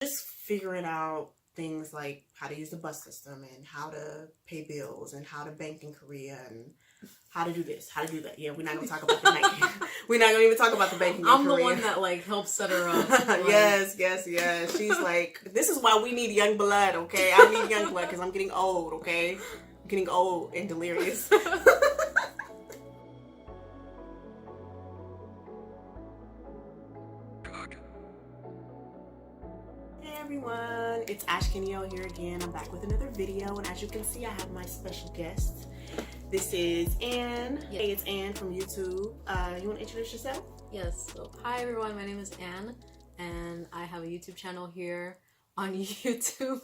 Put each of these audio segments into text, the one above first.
Just figuring out things like how to use the bus system and how to pay bills and how to bank in Korea and how to do this, how to do that. Yeah, we're not gonna talk about the banking. We're not gonna even talk about the banking. I'm the one that like helps set her up. Like... yes. She's like, this is why we need young blood. Okay, I need young blood because I'm getting old. Okay, I'm getting old and delirious. Everyone, it's Ash Kenyail here again. I'm back with another video, and as you can see, I have my special guest. This is Anne. Yes. Hey, it's Anne from YouTube. You want to introduce yourself? Yes. So, hi everyone. My name is Anne, and I have a YouTube channel here on YouTube.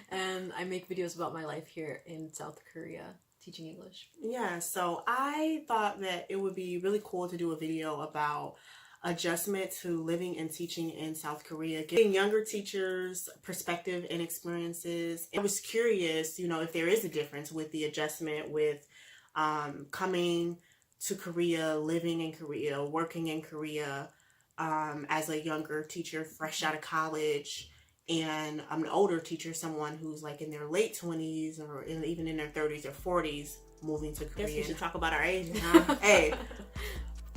And I make videos about my life here in South Korea, teaching English. Yeah. So I thought that it would be really cool to do a video about adjustment to living and teaching in South Korea, giving younger teachers perspective and experiences. I was curious, if there is a difference with the adjustment with coming to Korea, living in Korea, working in Korea as a younger teacher, fresh out of college, and I'm an older teacher, someone who's like in their late 20s or even in their 30s or 40s moving to Korea. I guess we should talk about our age now. Hey.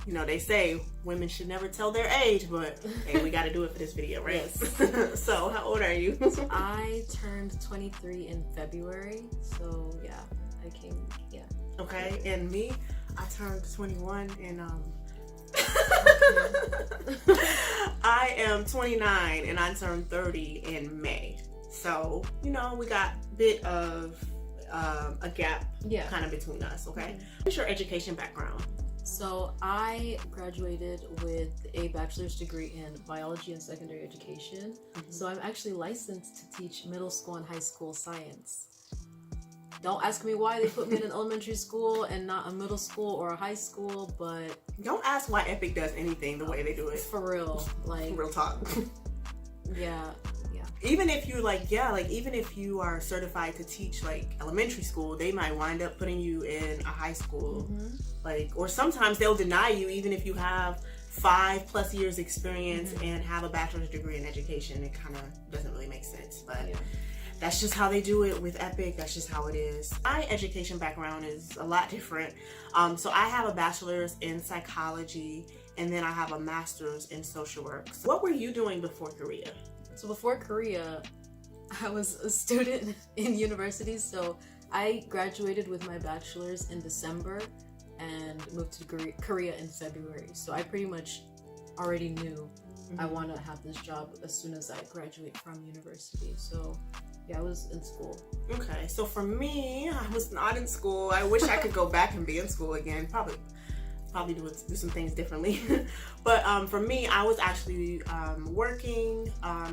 They say women should never tell their age, but hey, we got to do it for this video, right? Yes. So, how old are you? I turned 23 in February, so yeah, I came, yeah. Okay, and me, I turned 21 and I am 29 and I turned 30 in May. So, we got a bit of a gap kind of between us, okay? What's your education background? So I graduated with a bachelor's degree in biology and secondary education. So I'm actually licensed to teach middle school and high school science. Don't ask me why they put me in an elementary school and not a middle school or a high school, but... Don't ask why Epik does anything the way they do it. For real. Like... Real talk. Yeah. Even if you're even if you are certified to teach like elementary school, they might wind up putting you in a high school. Or sometimes they'll deny you even if you have 5+ years experience and have a bachelor's degree in education. It kind of doesn't really make sense, but that's just how they do it with Epik. That's just how it is. My education background is a lot different. So I have a bachelor's in psychology and then I have a master's in social work. So what were you doing before Korea? So before Korea, I was a student in university. So I graduated with my bachelor's in December and moved to Korea in February. So I pretty much already knew I want to have this job as soon as I graduate from university. So yeah, I was in school. Okay, so for me, I was not in school. I wish I could go back and be in school again. Probably do some things differently. But for me, I was actually working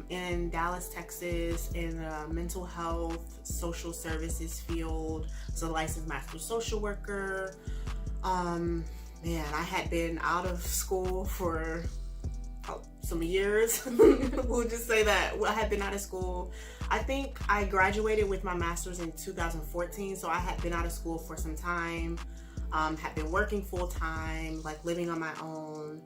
in Dallas, Texas in the mental health, social services field. So licensed master social worker. I had been out of school for some years. We'll just say that. I had been out of school. I think I graduated with my master's in 2014. So I had been out of school for some time. Had been working full-time, like living on my own,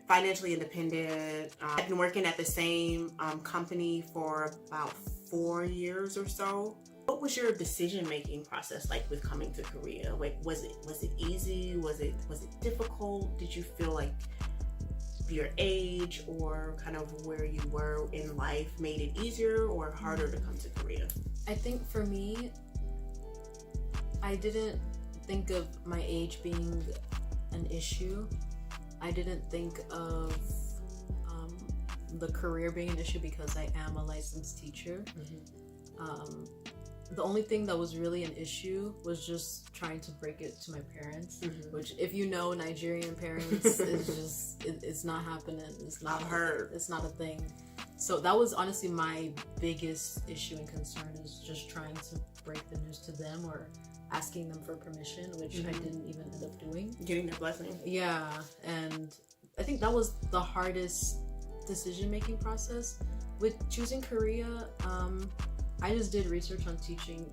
financially independent. I've been working at the same company for about 4 years or so. What was your decision-making process like with coming to Korea? Like, was it easy? Was it difficult? Did you feel like your age or kind of where you were in life made it easier or harder to come to Korea? I think for me, I didn't think of my age being an issue. I didn't think of the career being an issue because I am a licensed teacher. The only thing that was really an issue was just trying to break it to my parents, which if you know Nigerian parents, it's not happening. It's not a thing. So that was honestly my biggest issue and concern, is just trying to break the news to them or asking them for permission, which I didn't even end up doing. Getting their blessing. Yeah, and I think that was the hardest decision-making process. With choosing Korea, I just did research on teaching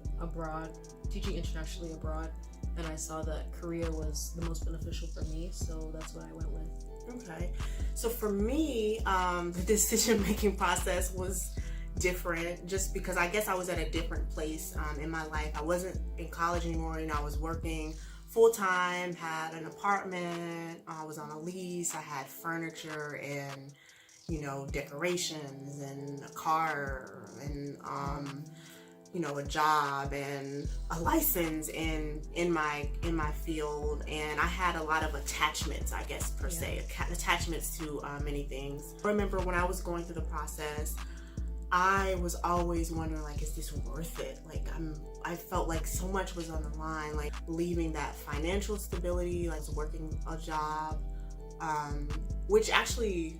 internationally abroad, and I saw that Korea was the most beneficial for me, so that's what I went with. Okay. So for me, the decision-making process was different just because I guess I was at a different place in my life. I wasn't in college anymore. You know, I was working full-time, had an apartment, I was on a lease, I had furniture and, you know, decorations and a car and, you know, a job and a license in my field, and I had a lot of attachments, I guess, per se, attachments to many things. I remember when I was going through the process, I was always wondering, like, is this worth it? Like, I felt like so much was on the line, like leaving that financial stability, like working a job, which actually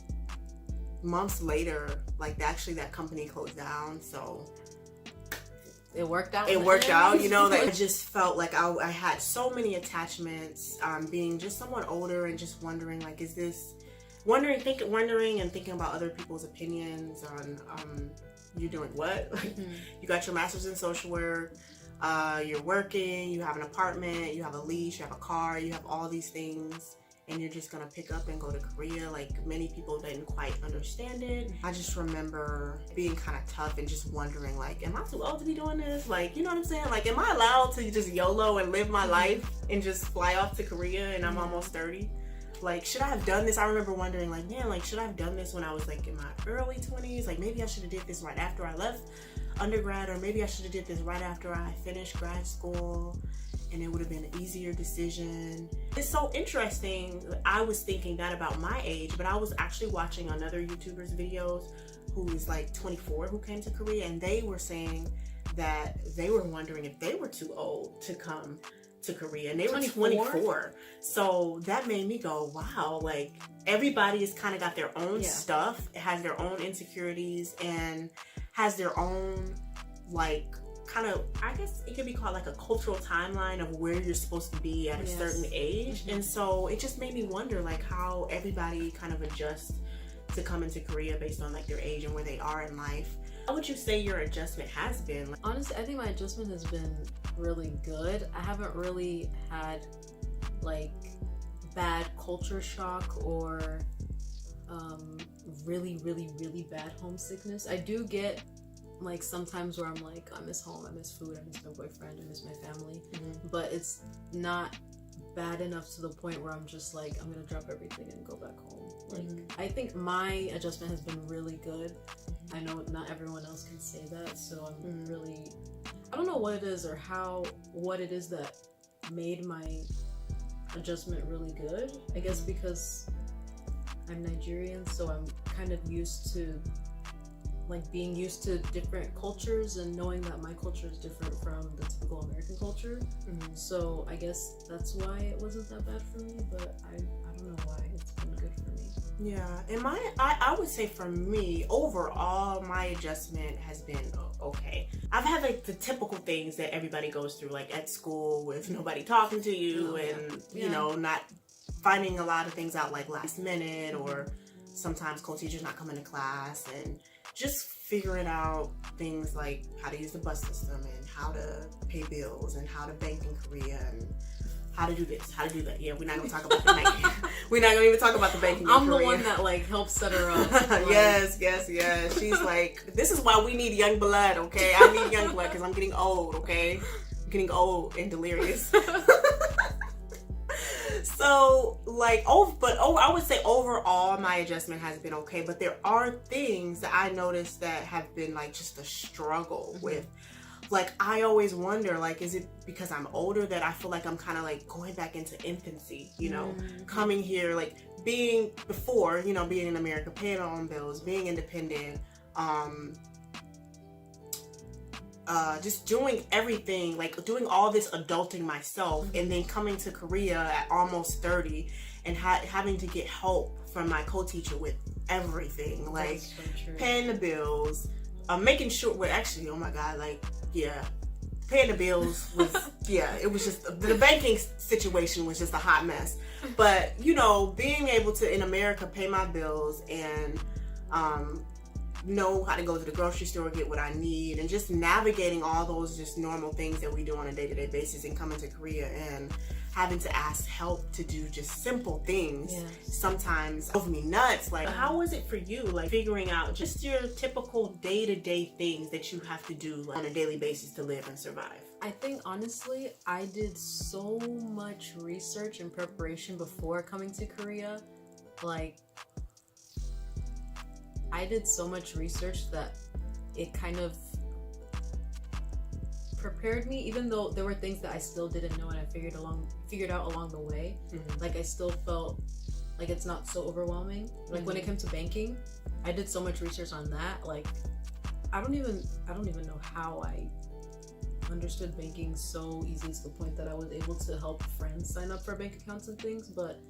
months later, like that company closed down. So it worked out. It worked out, you know. Like, I just felt like I had so many attachments, being just someone older and just wondering, like, is this wondering and thinking about other people's opinions on you doing what? Like, you got your master's in social work, you're working, you have an apartment, you have a lease, you have a car, you have all these things, and you're just gonna pick up and go to Korea. Like, many people didn't quite understand it. I just remember being kind of tough and just wondering, like, am I too old to be doing this? Like, you know what I'm saying? Like, am I allowed to just YOLO and live my life and just fly off to Korea and I'm almost 30? Like, should I have done this? I remember wondering, like, man, like, should I have done this when I was, like, in my early 20s? Like, maybe I should have did this right after I left undergrad, or maybe I should have did this right after I finished grad school, and it would have been an easier decision. It's so interesting. I was thinking that about my age, but I was actually watching another YouTuber's videos who was, like, 24, who came to Korea, and they were saying that they were wondering if they were too old to come to Korea, and they were 24. So that made me go, wow, like, everybody has kind of got their own stuff, it has their own insecurities, and has their own, like, kind of, I guess it could be called like a cultural timeline of where you're supposed to be at a certain age. And so it just made me wonder, like, how everybody kind of adjusts to come into Korea based on, like, their age and where they are in life. How would you say your adjustment has been? Honestly, I think my adjustment has been really good. I haven't really had, like, bad culture shock or really bad homesickness. I do get, like, sometimes where I'm like, I miss home, I miss food, I miss my boyfriend, I miss my family, but it's not bad enough to the point where I'm just like, I'm gonna drop everything and go back home. Like, I think my adjustment has been really good. I know not everyone else can say that, so I'm really, I don't know what it is or what it is that made my adjustment really good. I guess because I'm Nigerian, so I'm kind of used to, like, being used to different cultures and knowing that my culture is different from the typical American culture. So I guess that's why it wasn't that bad for me, but I don't know why it's been good for me. Yeah, and I would say for me, overall, my adjustment has been okay. I've had, like, the typical things that everybody goes through, like at school with nobody talking to you, and you know, not finding a lot of things out, like, last minute, or sometimes co-teachers not coming to class, and just figuring out things like how to use the bus system and how to pay bills and how to bank in Korea and how to do this, how to do that. Yeah, we're not gonna talk about the banking. We're not gonna even talk about the banking. I'm the one that, like, helps set her up. Like, yes. She's like, this is why we need young blood, okay? I need young blood because I'm getting old, okay? I'm getting old and delirious. So, like, I would say overall my adjustment has been okay, but there are things that I noticed that have been, like, just a struggle with. Like, I always wonder, like, is it because I'm older that I feel like I'm kind of, like, going back into infancy, you know, coming here, like, being before, you know, being in America, paying our own bills, being independent, just doing everything, like, doing all this adulting myself, and then coming to Korea at almost 30 and having to get help from my co-teacher with everything, like, so paying the bills, making sure, well, actually, oh my God, like, paying the bills was, it was just, the banking situation was just a hot mess. But, you know, being able to, in America, pay my bills and know how to go to the grocery store, get what I need, and just navigating all those just normal things that we do on a day-to-day basis, and coming to Korea and having to ask help to do just simple things Yes. sometimes drove me nuts. Like, how was it for you, like figuring out just your typical day-to-day things that you have to do like, on a daily basis to live and survive? I think honestly, I did so much research and preparation before coming to Korea. Like, I did so much research that it kind of prepared me, even though there were things that I still didn't know and I figured out along the way. Like, I still felt like it's not so overwhelming. Like, when it came to banking, I did so much research on that. Like, I don't even know how I understood banking so easily to the point that I was able to help friends sign up for bank accounts and things. But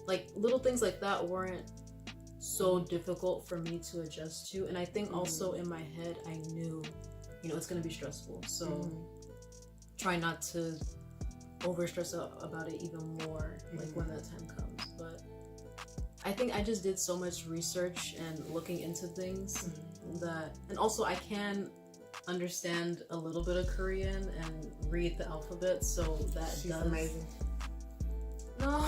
like, little things like that weren't so difficult for me to adjust to. And I think also in my head, I knew, you know, it's going to be stressful. So try not to over stress out about it even more, like when that time comes. But I think I just did so much research and looking into things that, and also I can understand a little bit of Korean and read the alphabet, so that She's does amazing. No.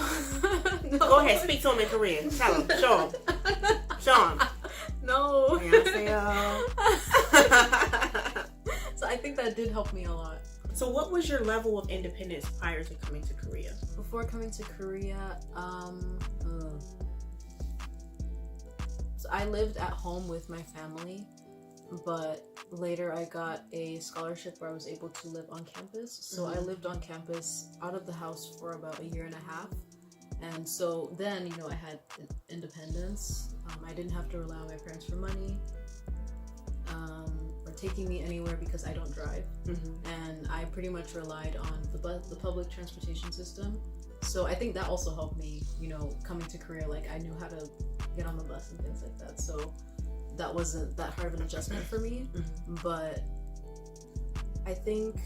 No. Go ahead, speak to him in Korean. Tell him, show him. Show him. No. 안녕하세요. So I think that did help me a lot. So what was your level of independence prior to coming to Korea? Before coming to Korea, so I lived at home with my family, but later I got a scholarship where I was able to live on campus. So I lived on campus out of the house for about a year and a half. And so then, you know, I had independence. I didn't have to rely on my parents for money or taking me anywhere because I don't drive. And I pretty much relied on the public transportation system. So I think that also helped me, you know, coming to Korea. Like, I knew how to get on the bus and things like that. So that wasn't that hard of an adjustment for me. But I think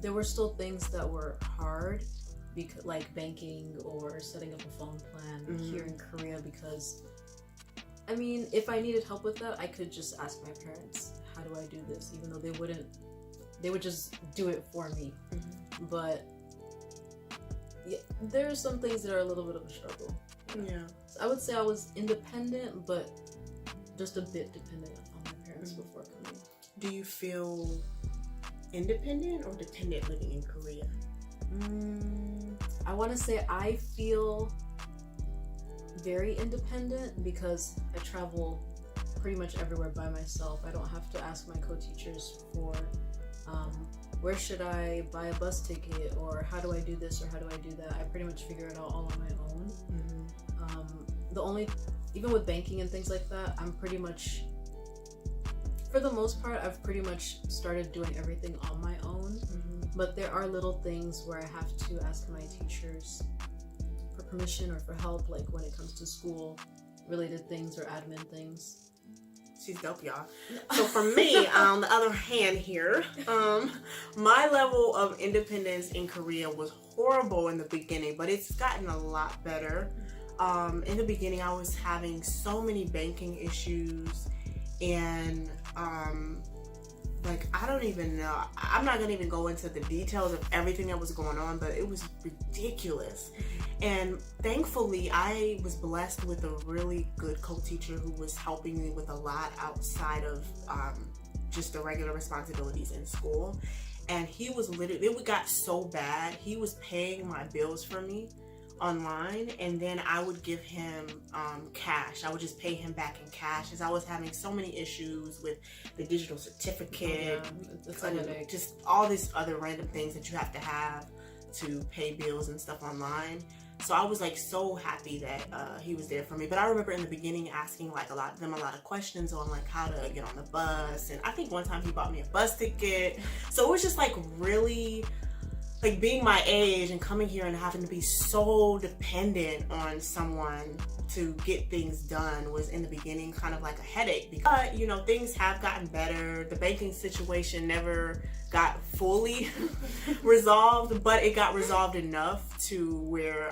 there were still things that were hard, because like banking or setting up a phone plan here in Korea, because I mean, if I needed help with that, I could just ask my parents, how do I do this? Even though they would just do it for me. But yeah, there are some things that are a little bit of a struggle. Yeah. So I would say I was independent, but just a bit dependent on my parents before coming. Do you feel independent or dependent living in Korea? I want to say I feel very independent because I travel pretty much everywhere by myself. I don't have to ask my co-teachers for where should I buy a bus ticket, or how do I do this, or how do I do that. I pretty much figure it out all on my own. Even with banking and things like that, I'm pretty much, for the most part, I've pretty much started doing everything on my own. But there are little things where I have to ask my teachers for permission or for help, like when it comes to school related things or admin things. She's dope, y'all. So for me, on the other hand here, my level of independence in Korea was horrible in the beginning, but it's gotten a lot better. In the beginning, I was having so many banking issues, and like, I don't even know. I'm not gonna even go into the details of everything that was going on, but it was ridiculous. And thankfully, I was blessed with a really good co-teacher who was helping me with a lot outside of just the regular responsibilities in school. And he was literally, it got so bad, he was paying my bills for me online, and then I would give him cash. I would just pay him back in cash, as I was having so many issues with the digital certificate, just all these other random things that you have to have to pay bills and stuff online. So I was like so happy that he was there for me. But I remember in the beginning asking like a lot of questions on like how to get on the bus, and I think one time he bought me a bus ticket. So it was just like really, like, being my age and coming here and having to be so dependent on someone to get things done was in the beginning kind of like a headache. But, you know, things have gotten better. The banking situation never got fully resolved, but it got resolved enough to where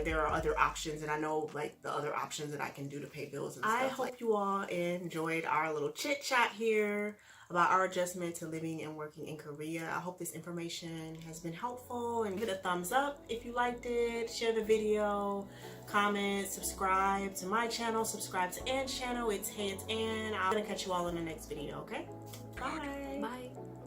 there are other options, and I know like the other options that I can do to pay bills and stuff. I hope you all enjoyed our little chit chat here. about our adjustment to living and working in Korea. I hope this information has been helpful, and give it a thumbs up if you liked it. Share the video, comment, subscribe to my channel, subscribe to Ann's channel. It's Hey, it's Ann. I'm gonna catch you all in the next video, okay? Bye. Bye.